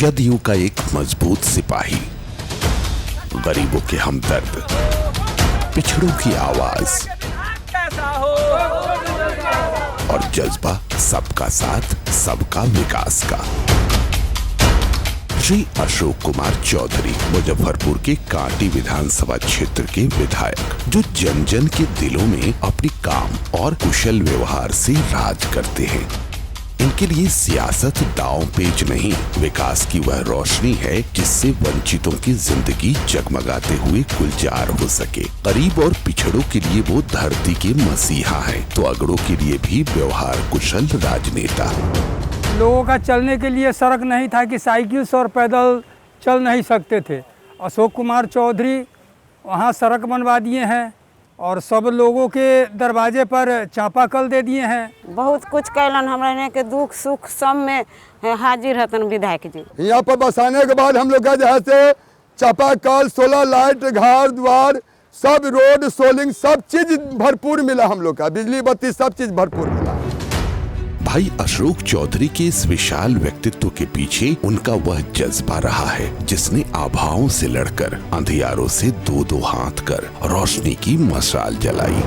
जदयू का एक मजबूत सिपाही, गरीबों के हमदर्द, पिछड़ों की आवाज और जज्बा सबका साथ सबका विकास का। श्री अशोक कुमार चौधरी मुजफ्फरपुर के कांटी विधानसभा क्षेत्र के विधायक, जो जन जन के दिलों में अपनी काम और कुशल व्यवहार से राज करते हैं। इनके लिए सियासत दांव पेच नहीं, विकास की वह रोशनी है जिससे वंचितों की जिंदगी जगमगाते हुए गुलजार हो सके। गरीब और पिछड़ों के लिए वो धरती के मसीहा हैं, तो अगड़ों के लिए भी व्यवहार कुशल राजनेता। लोगों का चलने के लिए सड़क नहीं था कि साइकिल से और पैदल चल नहीं सकते थे। अशोक कुमार चौधरी वहाँ सड़क बनवा दिए हैं और सब लोगों के दरवाजे पर चापाकल दे दिए हैं। बहुत कुछ कैलन हमरा के दुख सुख सब में हाजिर हतन विधायक जी। यहाँ पर बसाने के बाद हम लोग का जहाँ से चापाकल, सोलर लाइट, घर द्वार, सब रोड सोलिंग सब चीज भरपूर मिला। हम लोग का बिजली बत्ती सब चीज भरपूर मिला। भाई अशोक चौधरी के इस विशाल व्यक्तित्व के पीछे उनका वह जज्बा रहा है जिसने आभाओं से लड़कर, अंधियारों से दो दो हाथ कर रोशनी की मशाल जलाई।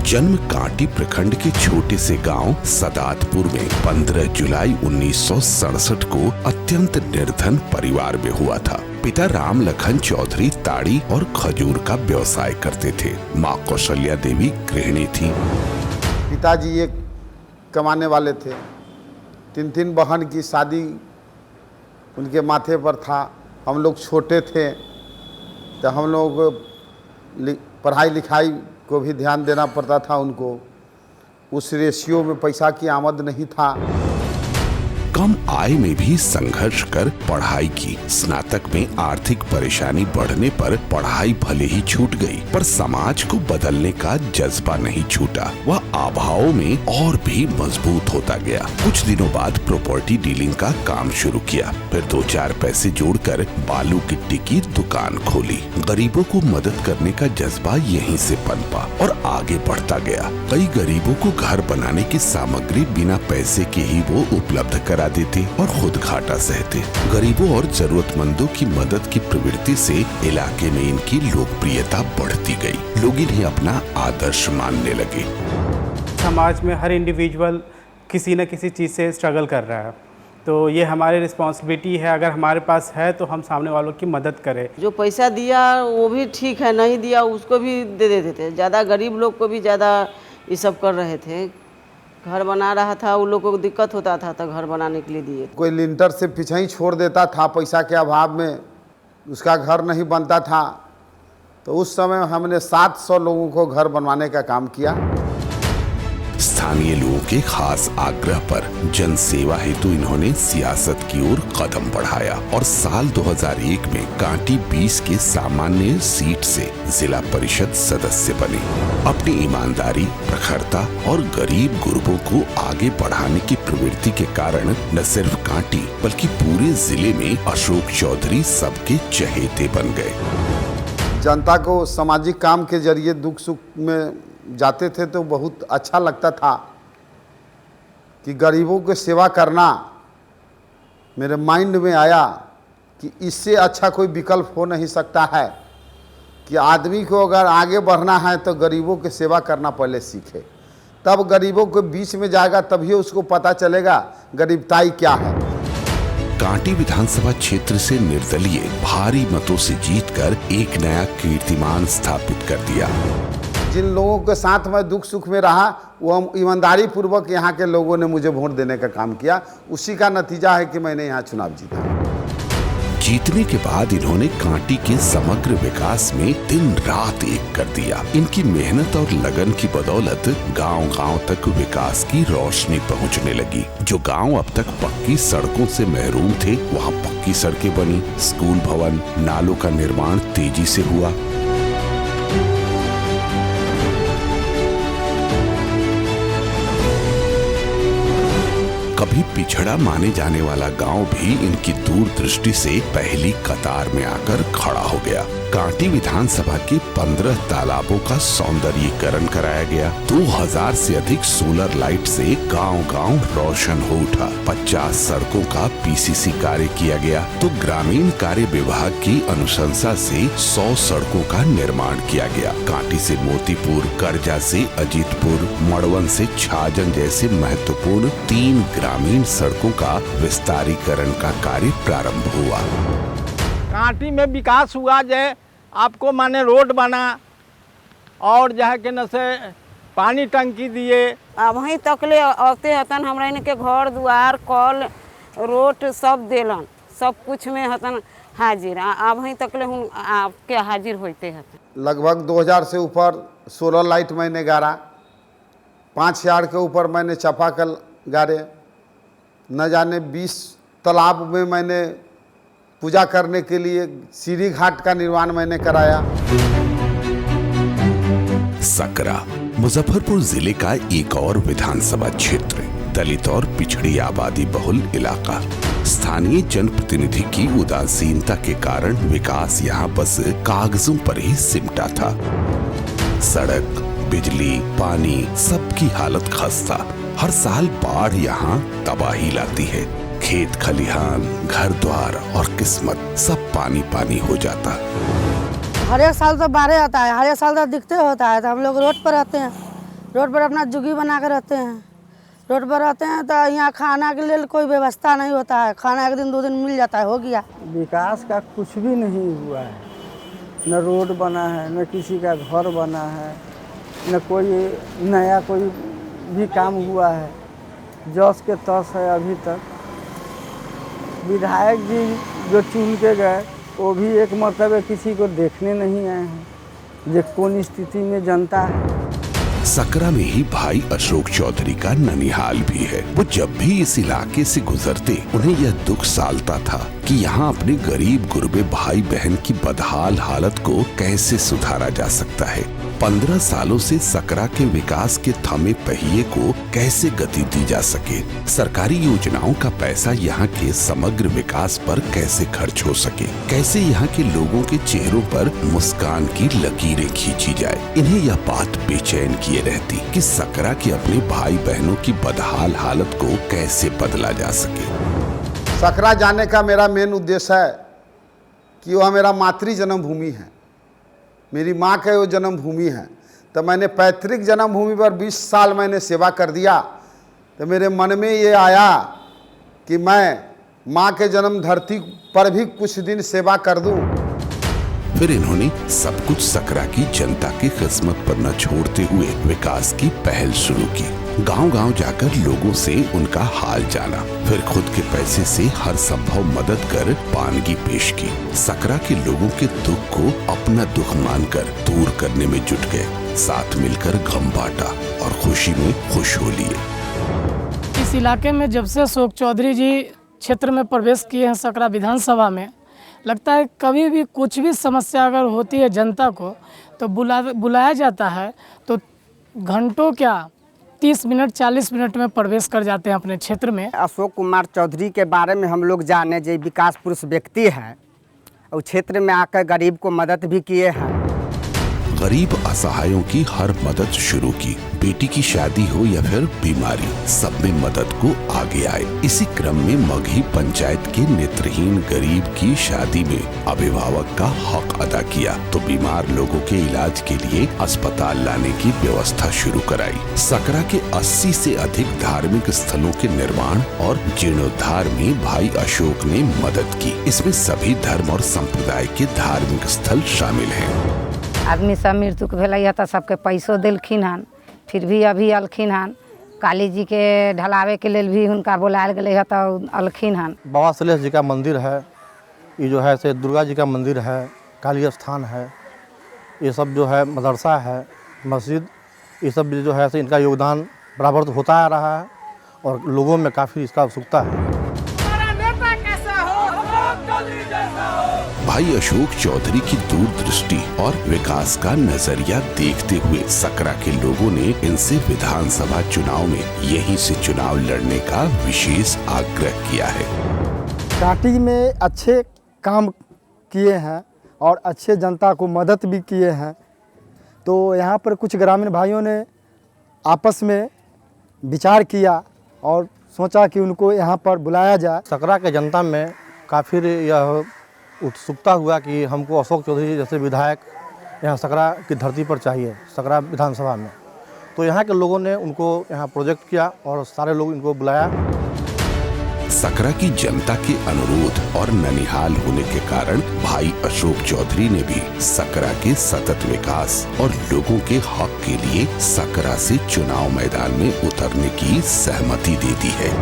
जन्म कांटी प्रखंड के छोटे से गांव सदातपुर में 15 जुलाई 1967 को अत्यंत निर्धन परिवार में हुआ था। पिता राम लखन चौधरी ताड़ी और खजूर का व्यवसाय करते थे। माँ कौशल्या देवी गृहिणी थी। पिताजी एक कमाने वाले थे। 3 बहन की शादी उनके माथे पर था। हम लोग छोटे थे तो हम लोग पढ़ाई लिखाई को भी ध्यान देना पड़ता था उनको। उस रेशियो में पैसा की आमद नहीं था। कम आय में भी संघर्ष कर पढ़ाई की। स्नातक में आर्थिक परेशानी बढ़ने पर पढ़ाई भले ही छूट गई, पर समाज को बदलने का जज्बा नहीं छूटा। वह आभाओं में और भी मजबूत होता गया। कुछ दिनों बाद प्रॉपर्टी डीलिंग का काम शुरू किया। फिर 2-4 पैसे जोड़कर बालू गिट्टी की दुकान खोली। गरीबों को मदद करने का जज्बा यहीं से पनपा और आगे बढ़ता गया। कई गरीबों को घर बनाने की सामग्री बिना पैसे के ही वो उपलब्ध करा देते और खुद घाटा सहते। गरीबों और जरूरतमंदों की मदद की प्रवृत्ति से इलाके में इनकी लोकप्रियता बढ़ती गई। लोग इन्हें अपना आदर्श मानने लगे। समाज में हर इंडिविजुअल किसी न किसी चीज़ से स्ट्रगल कर रहा है, तो ये हमारी रिस्पॉन्सिबिलिटी है। अगर हमारे पास है तो हम सामने वालों की मदद करें। जो पैसा दिया वो भी ठीक है, नहीं दिया उसको भी दे देते थे। ज़्यादा गरीब लोग को भी ज़्यादा ये सब कर रहे थे। घर बना रहा था, उन लोगों को दिक्कत होता था तो घर बनाने के लिए दिए। कोई लिंटर से पीछे ही छोड़ देता था, पैसा के अभाव में उसका घर नहीं बनता था। तो उस समय हमने 700 लोगों को घर बनवाने का काम किया। स्थानीय लोगों के खास आग्रह पर जन सेवा हेतु इन्होंने सियासत की ओर कदम बढ़ाया और साल 2001 में कांटी 20 के सामान्य सीट से जिला परिषद सदस्य बने। अपनी ईमानदारी, प्रखरता और गरीब गुरबों को आगे बढ़ाने की प्रवृत्ति के कारण न सिर्फ कांटी बल्कि पूरे जिले में अशोक चौधरी सबके चहेते बन गए। जनता को सामाजिक काम के जरिए दुख सुख में जाते थे तो बहुत अच्छा लगता था कि गरीबों की सेवा करना। मेरे माइंड में आया कि इससे अच्छा कोई विकल्प हो नहीं सकता है कि आदमी को अगर आगे बढ़ना है तो गरीबों की सेवा करना पहले सीखे, तब गरीबों के बीच में जाएगा, तभी उसको पता चलेगा गरीबताई क्या है। कांटी विधानसभा क्षेत्र से निर्दलीय भारी मतों से जीतकर एक नया कीर्तिमान स्थापित कर दिया। जिन लोगों के साथ मैं दुख सुख में रहा वो ईमानदारी पूर्वक यहाँ के लोगों ने मुझे वोट देने का काम किया। उसी का नतीजा है कि मैंने यहाँ चुनाव जीता। जीतने के बाद इन्होंने कांटी के समग्र विकास में दिन रात एक कर दिया। इनकी मेहनत और लगन की बदौलत गांव-गांव तक विकास की रोशनी पहुंचने लगी। जो गांव अब तक पक्की सड़कों से महरूम थे, वहां पक्की सड़कें बनी। स्कूल भवन, नालों का निर्माण तेजी से हुआ। कभी सभी पिछड़ा माने जाने वाला गांव भी इनकी दूरदृष्टि से पहली कतार में आकर खड़ा हो गया। कांटी विधानसभा के 15 तालाबों का सौंदर्यीकरण कराया गया। 2000 से अधिक सोलर लाइट से गांव-गांव रोशन हो उठा। 50 सड़कों का पीसीसी कार्य किया गया तो ग्रामीण कार्य विभाग की अनुशंसा से 100 सड़कों का निर्माण किया गया। कांटी से मोतीपुर, करजा से अजीतपुर, मड़वन से छाजन जैसे महत्वपूर्ण 3 ग्रामीण सड़कों का विस्तारीकरण का कार्य प्रारंभ हुआ। कांटी में विकास हुआ जय आपको माने रोड बना और जहाँ के न से पानी टंकी दिए। अब वहीं तकले आते हतन हमरा इनके घर द्वार कल रोड सब देलन, सब कुछ में हतन हाजिर। अब वहीं तकले हम आपके हाजिर होते हतन। लगभग 2000 से ऊपर सोलर लाइट मैंने गाड़ा, 5000 के ऊपर मैंने चापाकल गाड़े, न जाने 20 तालाब में मैंने पूजा करने के लिए सीढ़ी घाट का निर्माण मैंने कराया। सकरा मुजफ्फरपुर जिले का एक और विधानसभा क्षेत्र, दलित और पिछड़ी आबादी बहुल इलाका। स्थानीय जनप्रतिनिधि की उदासीनता के कारण विकास यहाँ बस कागजों पर ही सिमटा था। सड़क, बिजली, पानी, सबकी हालत खस्ता। हर साल बाढ़ यहाँ तबाही लाती है। खेत खलिहान, घर द्वार और किस्मत सब पानी पानी हो जाता। हर एक साल तो बाढ़ आता है, हर एक साल तो दिखते होता है। तो हम लोग रोड पर रहते हैं, रोड पर अपना जुगी बना कर रहते हैं। रोड पर रहते हैं तो यहाँ खाना के लिए कोई व्यवस्था नहीं होता है। खाना 1 दिन 2 दिन मिल जाता है, हो गया। विकास का कुछ भी नहीं हुआ है, न रोड बना है, न किसी का घर बना है, न कोई नया कोई भी काम हुआ है। जस के तस है अभी तक। विधायक जी जो चुन के गए वो भी एक मरतबे किसी को देखने नहीं आए हैं जो कौन स्थिति में जनता है। सकरा में ही भाई अशोक चौधरी का ननिहाल भी है। वो जब भी इस इलाके से गुजरते उन्हें यह दुख सालता था कि यहाँ अपने गरीब गुरबे भाई बहन की बदहाल हालत को कैसे सुधारा जा सकता है। 15 सालों से सकरा के विकास के थमे पहिए को कैसे गति दी जा सके, सरकारी योजनाओं का पैसा यहाँ के समग्र विकास पर कैसे खर्च हो सके, कैसे यहाँ के लोगों के चेहरों पर मुस्कान की लकीरें खींची जाए। इन्हें यह बात बेचैन किए रहती कि सकरा के अपने भाई बहनों की बदहाल हालत को कैसे बदला जा सके। सकरा जाने का मेरा मेन उद्देश्य है कि वह मेरा मातृ जन्मभूमि है, मेरी माँ का वो जन्मभूमि है। तो मैंने पैतृक जन्मभूमि पर 20 साल मैंने सेवा कर दिया। तो मेरे मन में ये आया कि मैं माँ के जन्म धरती पर भी कुछ दिन सेवा कर दूं। फिर इन्होंने सब कुछ सकरा की जनता की किस्मत पर न छोड़ते हुए विकास की पहल शुरू की। गांव-गांव जाकर लोगों से उनका हाल जाना, फिर खुद के पैसे से हर संभव मदद कर पानगी पेश की। सकरा के लोगों के दुख को अपना दुख मानकर दूर करने में जुट गए। साथ मिलकर गम बांटा और खुशी में खुश हो लिए। इस इलाके में जब से अशोक चौधरी जी क्षेत्र में प्रवेश किए हैं सकरा विधानसभा में, लगता है कभी भी कुछ भी समस्या अगर होती है जनता को तो बुलाया जाता है तो घंटों क्या 30 मिनट 40 मिनट में प्रवेश कर जाते हैं अपने क्षेत्र में। अशोक कुमार चौधरी के बारे में हम लोग जाने जो विकास पुरुष व्यक्ति है और क्षेत्र में आकर गरीब को मदद भी किए हैं। गरीब असहायों की हर मदद शुरू की। बेटी की शादी हो या फिर बीमारी, सब में मदद को आगे आए। इसी क्रम में मगही पंचायत के नेत्रहीन गरीब की शादी में अभिभावक का हक अदा किया तो बीमार लोगों के इलाज के लिए अस्पताल लाने की व्यवस्था शुरू कराई। सकरा के 80 से अधिक धार्मिक स्थलों के निर्माण और जीर्णोद्धार में भाई अशोक ने मदद की। इसमें सभी धर्म और संप्रदाय के धार्मिक स्थल शामिल हैं। आदमी सब मृत्यु के भेलै तो सबके पैसों दिलखिन हन, फिर भी अभी अलखिन हन। काली जी के ढलावे के लिए भी उनका बुलायल गए है तो अलखिन हन। बाबा सलेश जी का मंदिर है, ये जो है से दुर्गा जी का मंदिर है, काली स्थान है, ये सब जो है मदरसा है, मस्जिद, ये सब जो है से इनका योगदान बराबर होता आ रहा है और लोगों में काफ़ी इसका उत्सुकता है। भाई अशोक चौधरी की दूरदृष्टि और विकास का नजरिया देखते हुए सकरा के लोगों ने इनसे विधानसभा चुनाव में यहीं से चुनाव लड़ने का विशेष आग्रह किया है। कांटी में अच्छे काम किए हैं और अच्छे जनता को मदद भी किए हैं, तो यहाँ पर कुछ ग्रामीण भाइयों ने आपस में विचार किया और सोचा कि उनको यहाँ पर बुलाया जाए। सकरा के जनता में काफ़ी यह उत्सुकता हुआ कि हमको अशोक चौधरी जैसे विधायक यहाँ सकरा की धरती पर चाहिए, सकरा विधानसभा में। तो यहाँ के लोगों ने उनको यहाँ प्रोजेक्ट किया और सारे लोग इनको बुलाया। सकरा की जनता के अनुरोध और ननिहाल होने के कारण भाई अशोक चौधरी ने भी सकरा के सतत विकास और लोगों के हक के लिए सकरा से चुनाव मैदान में उतरने की सहमति दे दी है।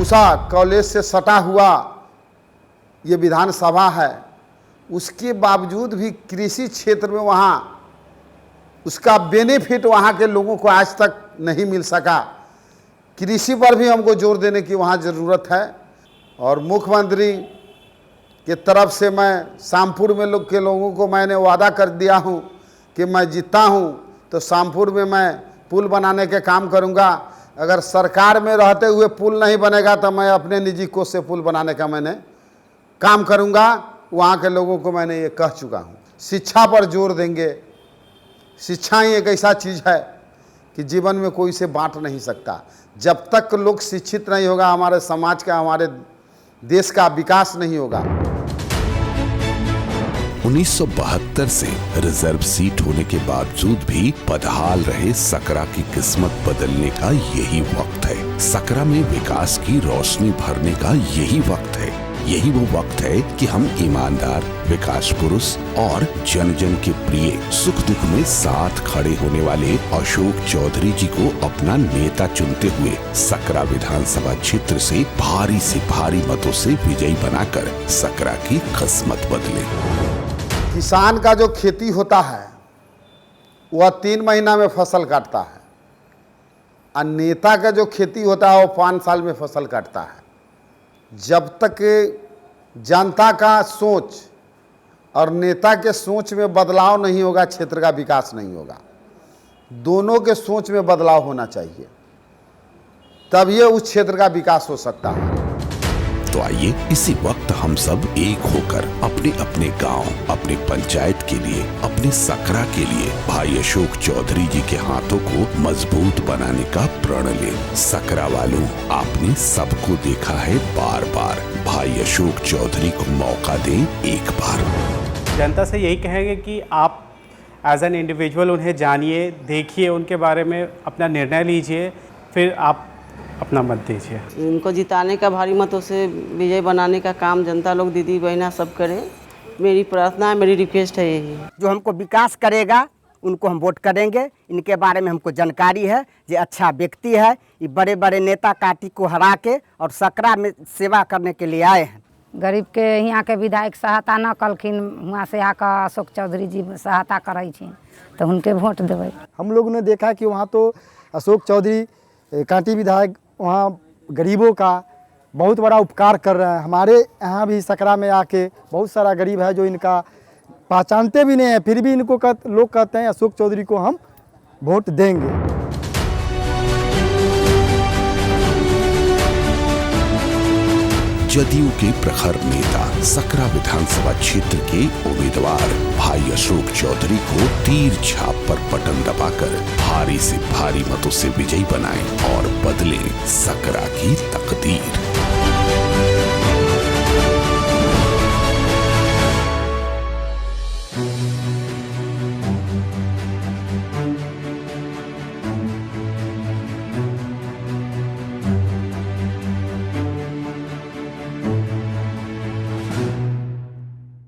उषा कॉलेज से सटा हुआ ये विधानसभा है, उसके बावजूद भी कृषि क्षेत्र में वहाँ उसका बेनिफिट वहाँ के लोगों को आज तक नहीं मिल सका। कृषि पर भी हमको जोर देने की वहाँ ज़रूरत है और मुख्यमंत्री के तरफ से मैं शामपुर में के लोगों को मैंने वादा कर दिया हूँ कि मैं जीतता हूँ तो शामपुर में मैं पुल बनाने के काम करूँगा। अगर सरकार में रहते हुए पुल नहीं बनेगा तो मैं अपने निजी कोष से पुल बनाने का मैंने काम करूँगा। वहाँ के लोगों को मैंने ये कह चुका हूँ। शिक्षा पर जोर देंगे। शिक्षा ही एक ऐसा चीज़ है कि जीवन में कोई से बांट नहीं सकता। जब तक लोग शिक्षित नहीं होगा, हमारे समाज का, हमारे देश का विकास नहीं होगा। 1972 से रिजर्व सीट होने के बावजूद भी बदहाल रहे सकरा की किस्मत बदलने का यही वक्त है। सकरा में विकास की रोशनी भरने का यही वक्त है। यही वो वक्त है कि हम ईमानदार, विकास पुरुष और जन जन के प्रिय, सुख दुख में साथ खड़े होने वाले अशोक चौधरी जी को अपना नेता चुनते हुए सकरा विधानसभा क्षेत्र से भारी मतों से विजयी बनाकर सकरा की किस्मत बदले। किसान का जो खेती होता है वह 3 महीना में फसल काटता है और नेता का जो खेती होता है वो 5 साल में फसल काटता है। जब तक जनता का सोच और नेता के सोच में बदलाव नहीं होगा, क्षेत्र का विकास नहीं होगा। दोनों के सोच में बदलाव होना चाहिए, तब ये उस क्षेत्र का विकास हो सकता है। तो आइए इसी वक्त हम सब एक होकर अपने अपने गांव, अपने पंचायत के लिए, अपने सकरा के लिए भाई अशोक चौधरी जी के हाथों को मजबूत बनाने का प्रण लें। सकरा वालों, आपने सबको देखा है बार बार, भाई अशोक चौधरी को मौका दें एक बार। जनता से यही कहेंगे कि आप एज एन इंडिविजुअल उन्हें जानिए, देखिए, उनके बारे में अपना निर्णय लीजिए, फिर आप अपना मत दीजिए। इनको जिताने का भारी मतों से विजय बनाने का काम जनता लोग, दीदी बहना सब करें। मेरी प्रार्थना है, मेरी रिक्वेस्ट है यही। जो हमको विकास करेगा उनको हम वोट करेंगे। इनके बारे में हमको जानकारी है, ये अच्छा व्यक्ति है। ये बड़े बड़े नेता काटी को हरा के और सकरा में सेवा करने के लिए आए हैं। गरीब के यहाँ के विधायक सहायता न कलखिन, वहाँ से आकर अशोक चौधरी जी सहायता करे तो उनके वोट देवे। हम लोगों ने देखा कि वहाँ तो अशोक चौधरी कांटी विधायक वहाँ गरीबों का बहुत बड़ा उपकार कर रहे हैं। हमारे यहाँ भी सकरा में आके बहुत सारा गरीब है जो इनका पहचानते भी नहीं है, फिर भी इनको लोग कहते हैं अशोक चौधरी को हम वोट देंगे। जदयू के प्रखर नेता, सकरा विधानसभा क्षेत्र के उम्मीदवार भाई अशोक चौधरी को तीर छाप पर बटन दबाकर भारी से भारी मतों से विजयी बनाएं और बदले सकरा की तकदीर।